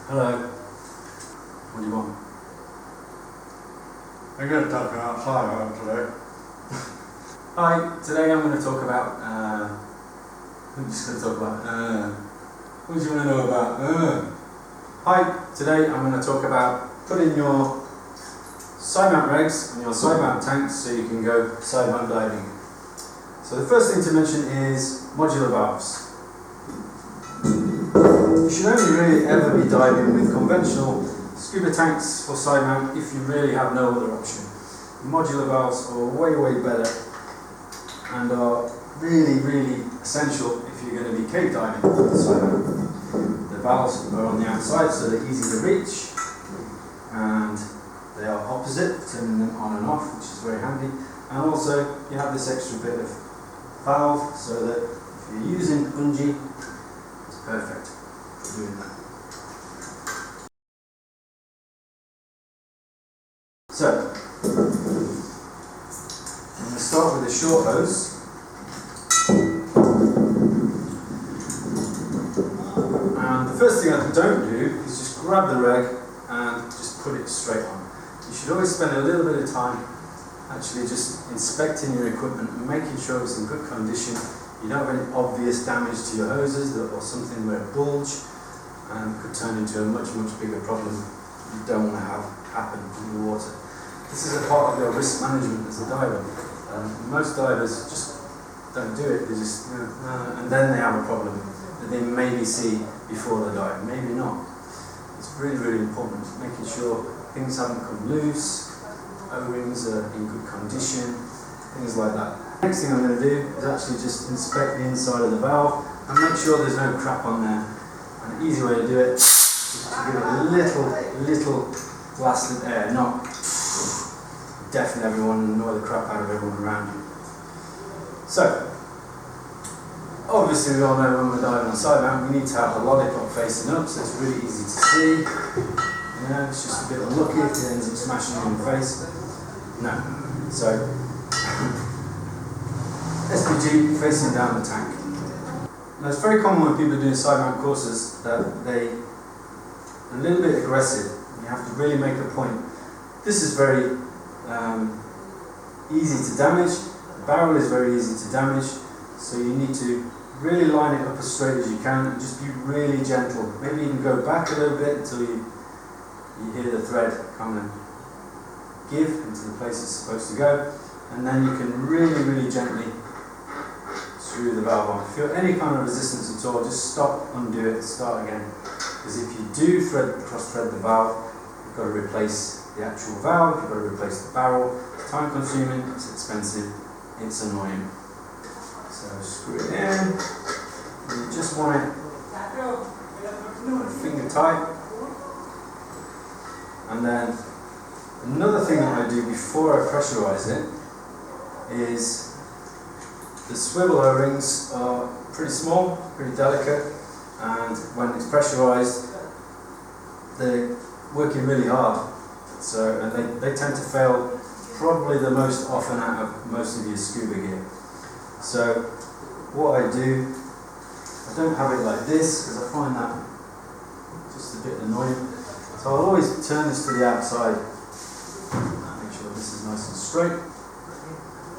Hello. What do you want? I'm going to talk about sidemount today. Hi, today I'm going to talk about, I'm just going to talk about, what do you want to know about, Hi, today I'm going to talk about putting your side mount regs on your side mount tanks so you can go side mount diving. So the first thing to mention is modular valves. You should only really ever be diving with conventional scuba tanks for side mount if you really have no other option. Modular valves are way better and are really essential if you're going to be cave diving with side mount. The valves are on the outside so they're easy to reach and they are opposite, turning them on and off, which is very handy. And also you have this extra bit of valve so that if you're using bungee, it's perfect for doing that. So, I'm going to start with a short hose. And the first thing I don't do is just grab the reg and just put it straight on. You should always spend a little bit of time actually just inspecting your equipment and making sure it's in good condition. You don't have any obvious damage to your hoses or something where it bulge and could turn into a much bigger problem you don't want to have happen in the water. This is a part of your risk management as a diver. Most divers just don't do it, they just, and then they have a problem that they maybe see before they dive, maybe not. It's really important, making sure things haven't come loose, O-rings are in good condition, things like that. Next thing I'm going to do is actually just inspect the inside of the valve and make sure there's no crap on there. And an easy way to do it is to give it a little blast of air, not deafen everyone and annoy the crap out of everyone around you. So, obviously we all know when we're diving on side mount we need to have the lollipop facing up so it's really easy to see. You know, it's just a bit unlucky if it ends up smashing you in the face. No. So, SPG facing down the tank. Now it's very common when people do side mount courses that they're a little bit aggressive. You have to really make a point. This is very easy to damage. The barrel is very easy to damage, so you need to really line it up as straight as you can and just be really gentle. Maybe even go back a little bit until you hear the thread kind of give into the place it's supposed to go, and then you can really gently screw the valve on. If you have any kind of resistance at all, just stop, undo it, start again. Because if you do cross-thread the valve, you've got to replace the actual valve, you've got to replace the barrel. It's time consuming, it's expensive, it's annoying. So screw it in, and you just want it finger tight. And then another thing that I do before I pressurize it is the swivel O-rings are pretty small, pretty delicate, and when it's pressurized they're working really hard. So, and they tend to fail probably the most often out of most of your scuba gear. So what I do, I don't have it like this because I find that just a bit annoying. So I'll always turn this to the outside, make sure this is nice and straight,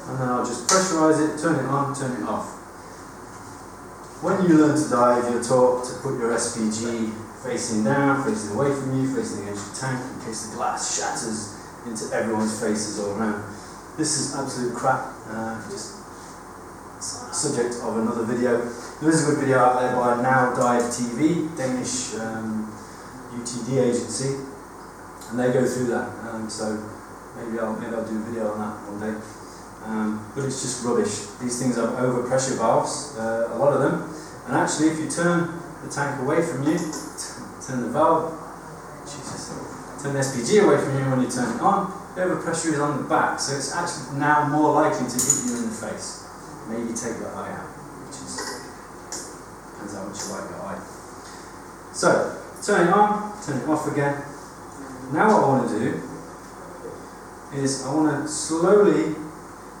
and then I'll just pressurize it, turn it on, turn it off. When you learn to dive, you're taught to put your SPG facing down, facing away from you, facing the edge of the tank in case the glass shatters into everyone's faces all around. This is absolute crap, just subject of another video. There is a good video out there by Now Dive TV, Danish UTD agency, and they go through that. So maybe I'll do a video on that one day. But it's just rubbish. These things have overpressure valves, a lot of them, and actually if you turn the tank away from you, turn the valve, turn the SPG away from you when you turn it on, the overpressure is on the back, so it's actually now more likely to hit you in the face. Maybe take your eye out, which is, depends how much you like your eye. So, turn it on, turn it off again. Now what I want to do is I want to slowly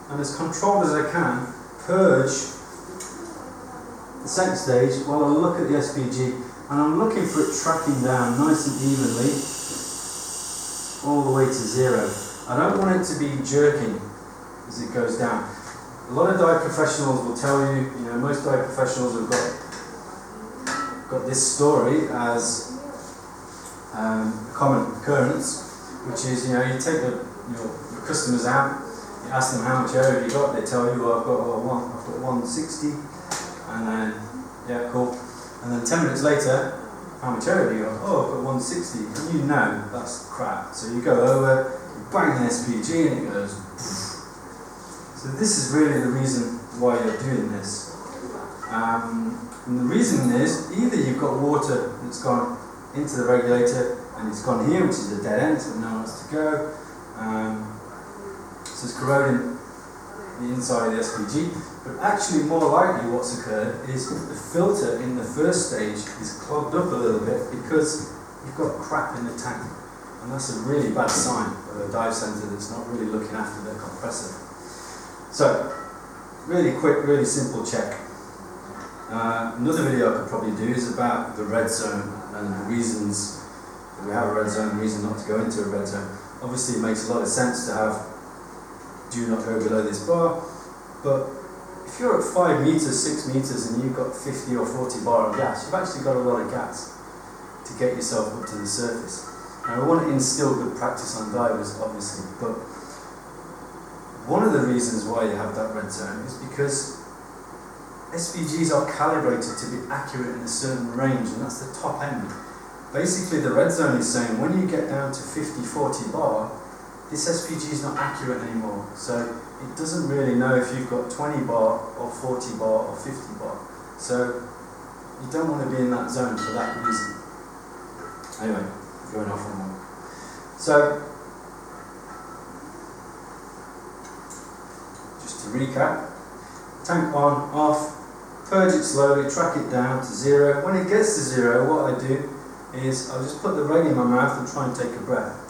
and as controlled as I can purge the second stage while I look at the SPG and I'm looking for it tracking down nice and evenly all the way to 0. I don't want it to be jerking as it goes down. A lot of dive professionals will tell you, most dive professionals have got this story as a common occurrence, which is, you take your customers out, you ask them how much air have you got, they tell you, I've got 160, and then, yeah, cool. And then 10 minutes later, how much air have you got? Oh, I've got 160, and that's crap. So you go over, you bang the SPG, and it goes poof. So this is really the reason why you're doing this. And the reason is, either you've got water that's gone into the regulator, and it's gone here, which is a dead end, so nowhere else to go. So it's corroding the inside of the SPG. But actually, more likely what's occurred is the filter in the first stage is clogged up a little bit because you've got crap in the tank. And that's a really bad sign of a dive centre that's not really looking after their compressor. So, really quick, really simple check. Another video I could probably do is about the red zone and the reasons we have a red zone and reason not to go into a red zone. Obviously, it makes a lot of sense to have do not go below this bar, but if you're at 5 meters, 6 meters, and you've got 50 or 40 bar of gas, you've actually got a lot of gas to get yourself up to the surface. Now, we want to instill good practice on divers, obviously, but one of the reasons why you have that red zone is because SPGs are calibrated to be accurate in a certain range, and that's the top end. Basically, the red zone is saying when you get down to 50, 40 bar, this SPG is not accurate anymore. So it doesn't really know if you've got 20 bar or 40 bar or 50 bar. So you don't want to be in that zone for that reason. Anyway, going off on one. So, just to recap, tank on, off, purge it slowly, track it down to 0. When it gets to 0, what I do is I'll just put the reg in my mouth and try and take a breath.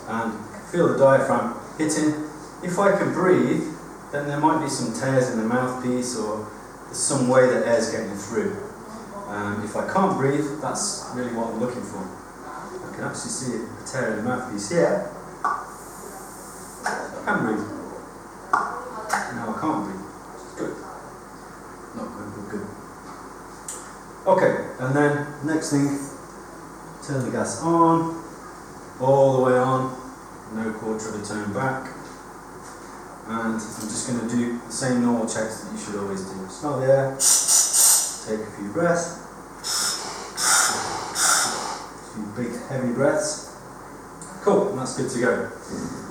And feel the diaphragm hitting. If I can breathe, then there might be some tears in the mouthpiece or there's some way that air's getting through. If I can't breathe, that's really what I'm looking for. I can actually see a tear in the mouthpiece here. I can breathe. Now I can't breathe. Good. Not good, but good. Okay, and then next thing, turn the gas on, all the way on, no quarter of a turn back. And I'm just going to do the same normal checks that you should always do. Smell the air, take a few breaths, a few big heavy breaths. Cool, and that's good to go.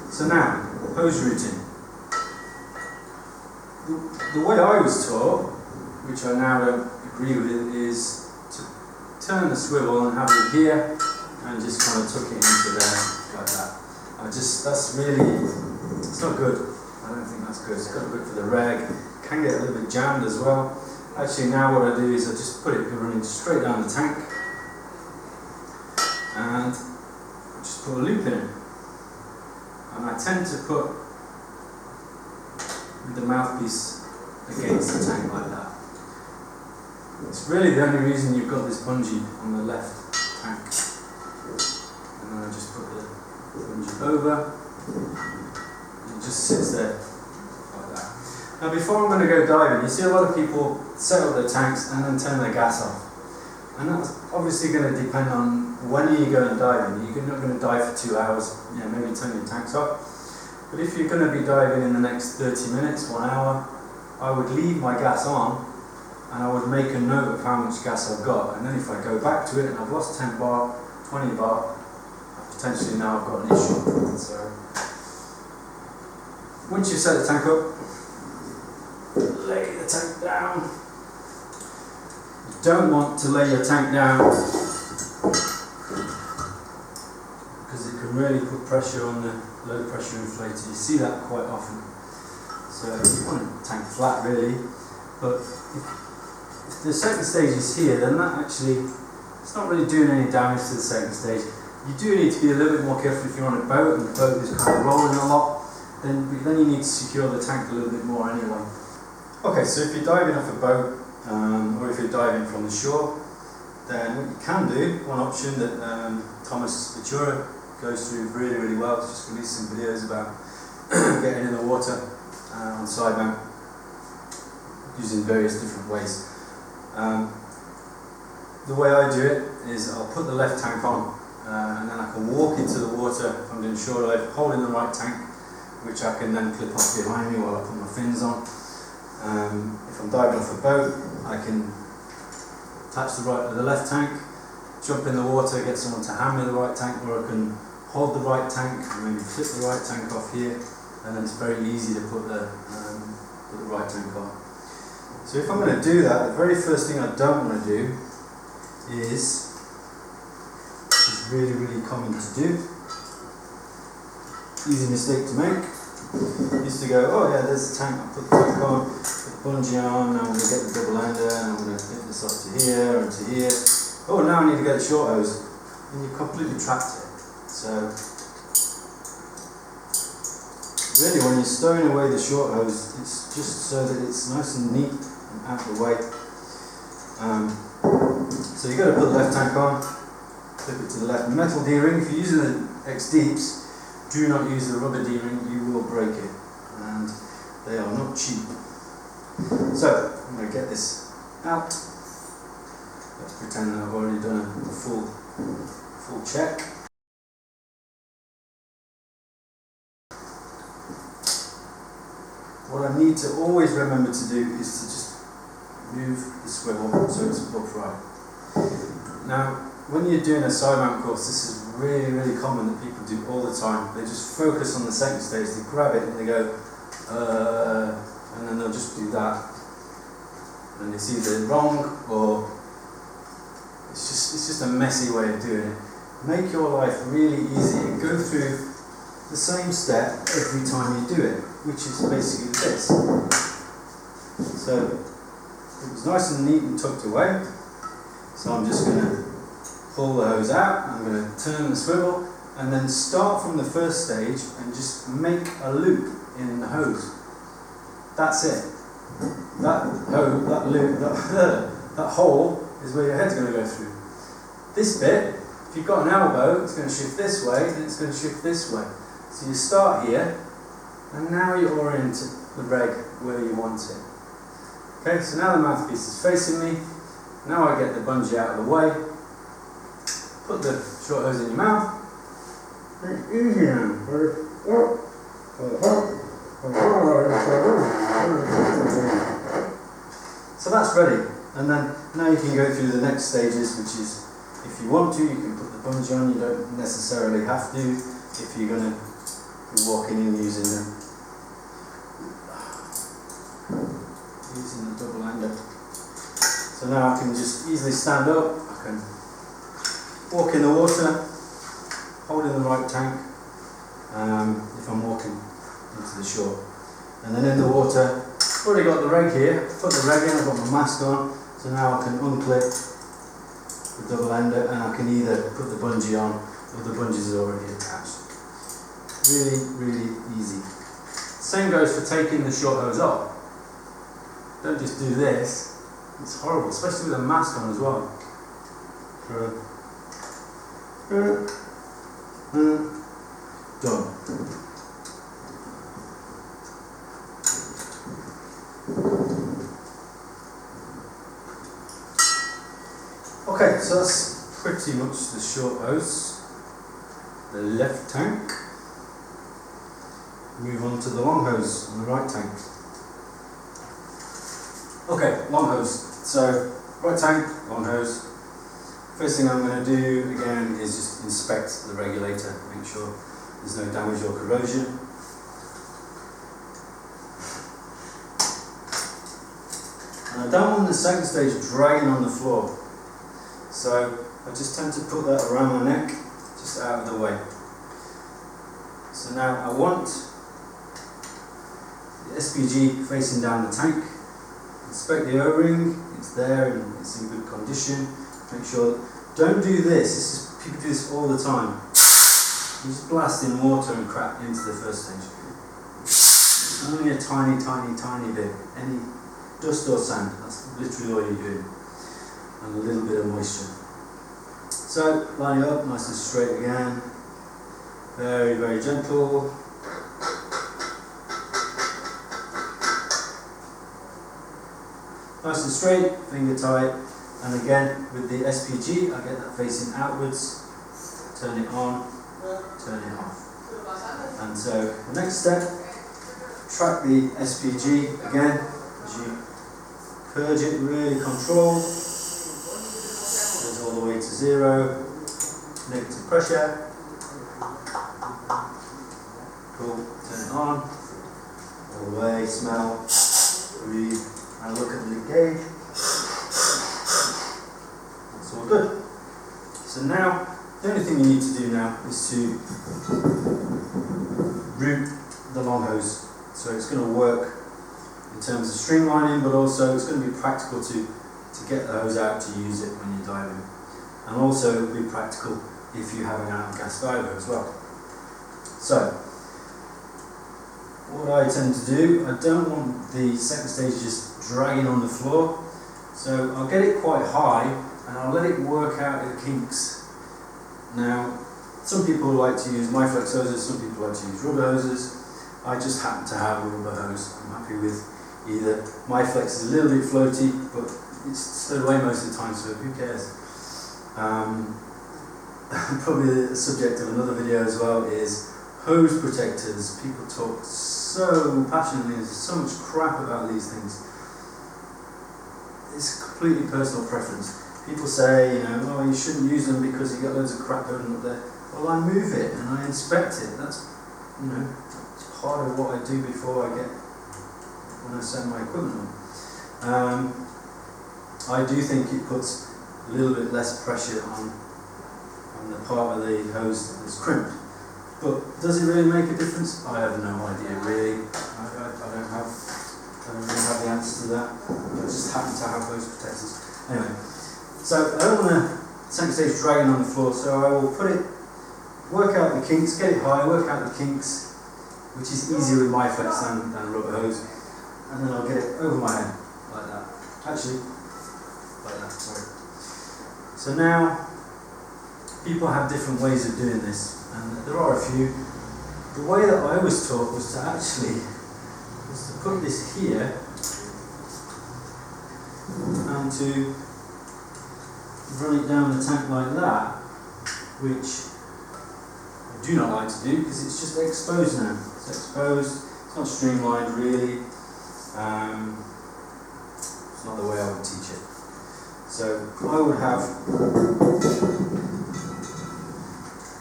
So now, hose routing. The way I was taught, which I now don't agree with, is to turn the swivel and have it here and just kind of tuck it into there like that. That's really, it's not good. I don't think that's good. It's not good for the reg. Can get a little bit jammed as well. Actually, now what I do is I just put it running straight down the tank and just put a loop in it. And I tend to put the mouthpiece against the tank like that. It's really the only reason you've got this bungee on the left tank. And then I just put the bungee over. It just sits there like that. Now before I'm going to go diving, you see a lot of people set up their tanks and then turn their gas off. And that's obviously going to depend on when are you going diving. You're not going to dive for 2 hours, maybe turn your tanks off. But if you're going to be diving in the next 30 minutes, 1 hour, I would leave my gas on and I would make a note of how much gas I've got. And then if I go back to it and I've lost 10 bar, 20 bar, potentially now I've got an issue. So once you've set the tank up, lay the tank down. You don't want to lay your tank down because it can really put pressure on the low pressure inflator. You see that quite often. So you want a tank flat really, but if the second stage is here, then that actually, it's not really doing any damage to the second stage. You do need to be a little bit more careful if you're on a boat and the boat is kind of rolling a lot, then you need to secure the tank a little bit more anyway. Okay, so if you're diving off a boat, or if you're diving from the shore, then what you can do, one option that Thomas Ventura goes through really well, is just release some videos about getting in the water on sidemount using various different ways. The way I do it is I'll put the left tank on and then I can walk into the water if I'm doing shore dive, holding the right tank, which I can then clip off behind me while I put my fins on. If I'm diving off a boat, I can attach the left tank, jump in the water, get someone to hand me the right tank, or I can hold the right tank and maybe flip the right tank off here, and then it's very easy to put the right tank on. So if I'm going to do that, the very first thing I don't want to do is really common to do, easy mistake to make, is to go, oh yeah, there's the tank, I'll put the tank on, put the bungee on, now I'm going to get the double ender, and I'm going to lift this up to here and to here. Oh, now I need to get the short hose, and you've completely trapped it. So really, when you're stowing away the short hose, it's just so that it's nice and neat and out of the way. So you've got to put the left tank on, flip it to the left. Metal D-ring, if you're using the X-Deeps, do not use the rubber D-ring, you will break it, and they are not cheap. So I'm going to get this out. Let's pretend that I've already done a full check. What I need to always remember to do is to just move the swivel so it's upright. Now, when you're doing a sidemount course, this is really common that people do all the time. They just focus on the second stage, they grab it and they go, and then they'll just do that. And it's either wrong or it's just a messy way of doing it. Make your life really easy and go through the same step every time you do it, which is basically this. So it was nice and neat and tucked away. So I'm just going to pull the hose out, I'm going to turn the swivel, and then start from the first stage and just make a loop in the hose. That's it. That loop, that hole is where your head's going to go through. This bit, if you've got an elbow, it's going to shift this way, and it's going to shift this way. So you start here, and now you orient the reg where you want it. Okay, so now the mouthpiece is facing me. Now I get the bungee out of the way. Put the short hose in your mouth. It's easy now. So that's ready. And then now you can go through the next stages, which is, if you want to, you can put the bungee on. You don't necessarily have to if you're going to be walking in using the double ender. So now I can just easily stand up. I can walk in the water, holding the right tank if I'm walking into the shore. And then in the water, already got the reg here, put the reg in, I've got my mask on, so now I can unclip the double ender and I can either put the bungee on or the bungee is already attached. Really easy. Same goes for taking the short hose off. Don't just do this, it's horrible, especially with a mask on as well. Done. Okay, so that's pretty much the short hose, the left tank. Move on to the long hose on the right tank. Okay, long hose. So, right tank, long hose. First thing I'm going to do again is just inspect the regulator, make sure there's no damage or corrosion. And I don't want the second stage dragging on the floor, so I just tend to put that around my neck, just out of the way. So now I want the SPG facing down the tank. Inspect the O-ring, it's there and it's in good condition. Make sure, don't do this, people do this all the time. You just blast in water and crap into the first stage. Only a tiny bit, any dust or sand, that's literally all you're doing, and a little bit of moisture. So line it up nice and straight again, very, very gentle. Nice and straight, finger tight, and again with the SPG I get that facing outwards, turn it on, turn it off. And so the next step, track the SPG again as you purge it, really control, goes all the way to 0, negative pressure, cool, turn it on, all the way, smell, breathe, and look at the gauge, that's all good. So now, the only thing you need to do now is to route the long hose. So it's going to work in terms of streamlining, but also it's going to be practical to get the hose out to use it when you're diving. And also it'll be practical if you have an out of gas diver as well. So, what I tend to do, I don't want the second stage just dragging on the floor, so I'll get it quite high and I'll let it work out the kinks. Now, some people like to use MyFlex hoses, some people like to use rubber hoses. I just happen to have a rubber hose. I'm happy with either. MyFlex is a little bit floaty, but it's stowed away most of the time, so who cares? Probably the subject of another video as well is hose protectors. People talk so passionately, there's so much crap about these things. It's completely personal preference. People say, oh, you shouldn't use them because you get loads of crap going up there. Well, I move it and I inspect it. That's, it's part of what I do before when I set my equipment on. I do think it puts a little bit less pressure on the part of the hose that's crimped. But does it really make a difference? I have no idea really. I don't really have the answer to that. I just happen to have hose protectors. Anyway, so I don't want to second stage dragging on the floor, so I will work out the kinks, get it high, work out the kinks, which is easier with MyFlex than a rubber hose, and then I'll get it over my head, like that. Actually, like that, sorry. So now, people have different ways of doing this, and there are a few. The way that I was taught was to put this here, and to run it down the tank like that, which I do not like to do because it's just exposed now. It's exposed, it's not streamlined really. It's not the way I would teach it. So I would have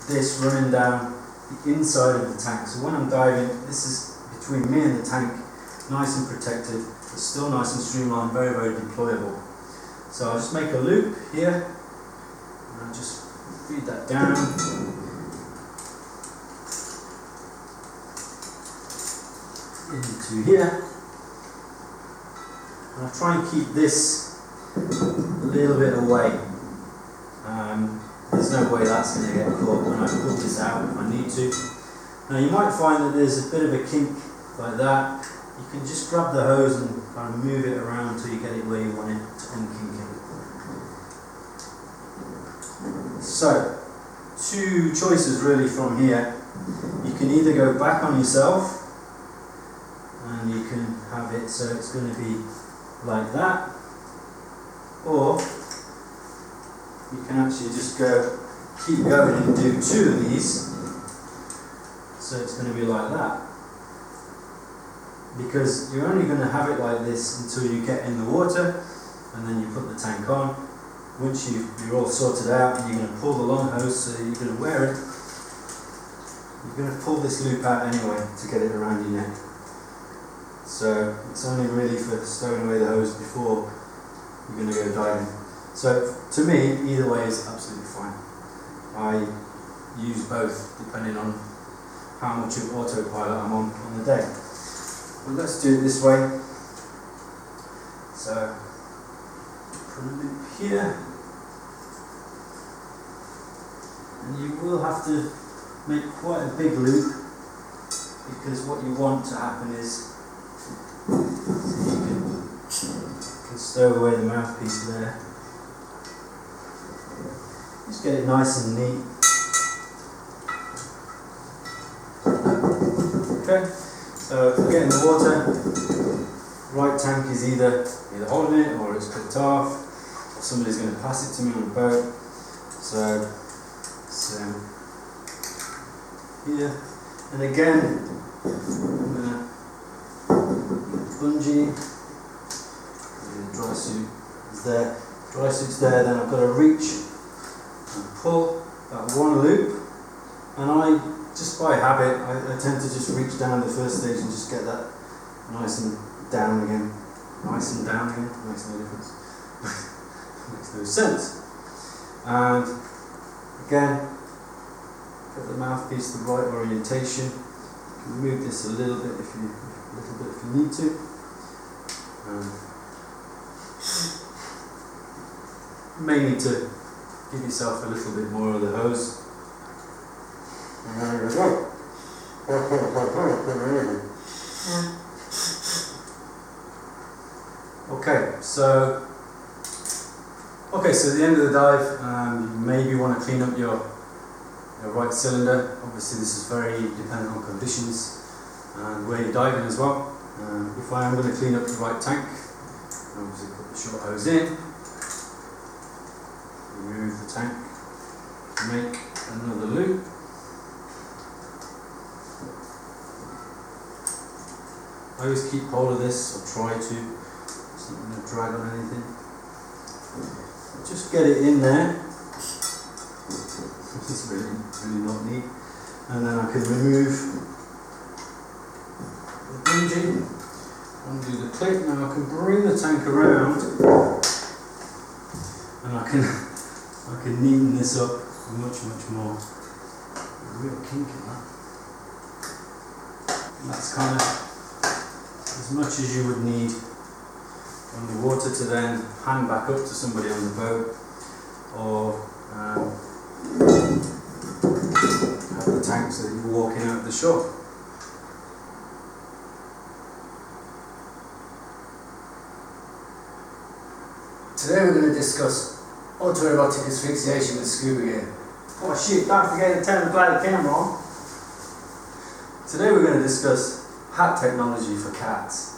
this running down the inside of the tank. So when I'm diving, this is between me and the tank, nice and protected, but still nice and streamlined, very, very deployable. So I'll just make a loop here, and I'll just feed that down. Into here. And I'll try and keep this a little bit away. There's no way that's going to get caught when I pull this out if I need to. Now you might find that there's a bit of a kink like that. You can just grab the hose and kind of move it around until you get it where you want it to unkink it. So, two choices really from here. You can either go back on yourself and you can have it so it's going to be like that, or you can actually just keep going and do two of these, so it's going to be like that. Because you're only going to have it like this until you get in the water, and then you put the tank on. Once you're all sorted out and you're going to pull the long hose, so you're going to wear it, you're going to pull this loop out anyway to get it around your neck. So it's only really for stowing away the hose before you're going to go diving. So to me, either way is absolutely fine. I use both depending on how much of autopilot I'm on the day. But let's do it this way. So put a loop here, and you will have to make quite a big loop, because what you want to happen is, so you can can stow away the mouthpiece there. Just get it nice and neat. Okay, so if we get in the water, right tank is either holding it or it's clipped off, or somebody's going to pass it to me on the boat. So here, and again, I'm going to bungee. The dry suit is there. Dry suit's there. Then I've got to reach and pull that one loop, and I just by habit I tend to just reach down the first stage and just get that nice and down again. Nice and down again. Makes no difference. Makes no sense. And again, get the mouthpiece the right orientation. You can move this a little bit if you need to. You may need to give yourself a little bit more of the hose. And there we go. Okay, so at the end of the dive, you maybe want to clean up your right cylinder. Obviously, this is very dependent on conditions and where you're diving as well. If I am going to clean up the right tank, obviously put the short hose in, remove the tank, make another loop. I always keep hold of this, or try to. It's not going to drag on anything. Just get it in there. It's really not neat. And then I can remove the bungee, undo the clip. Now I can bring the tank around, and I can neaten this up much more. A real kink in that. And that's kind of as much as you would need on the water to then hand back up to somebody on the boat, or have the tank so that you're walking out the shore. Today we're going to discuss autoerotic asphyxiation with scuba gear. Oh shit, don't forget to turn the camera on. Today we're going to discuss hat technology for cats.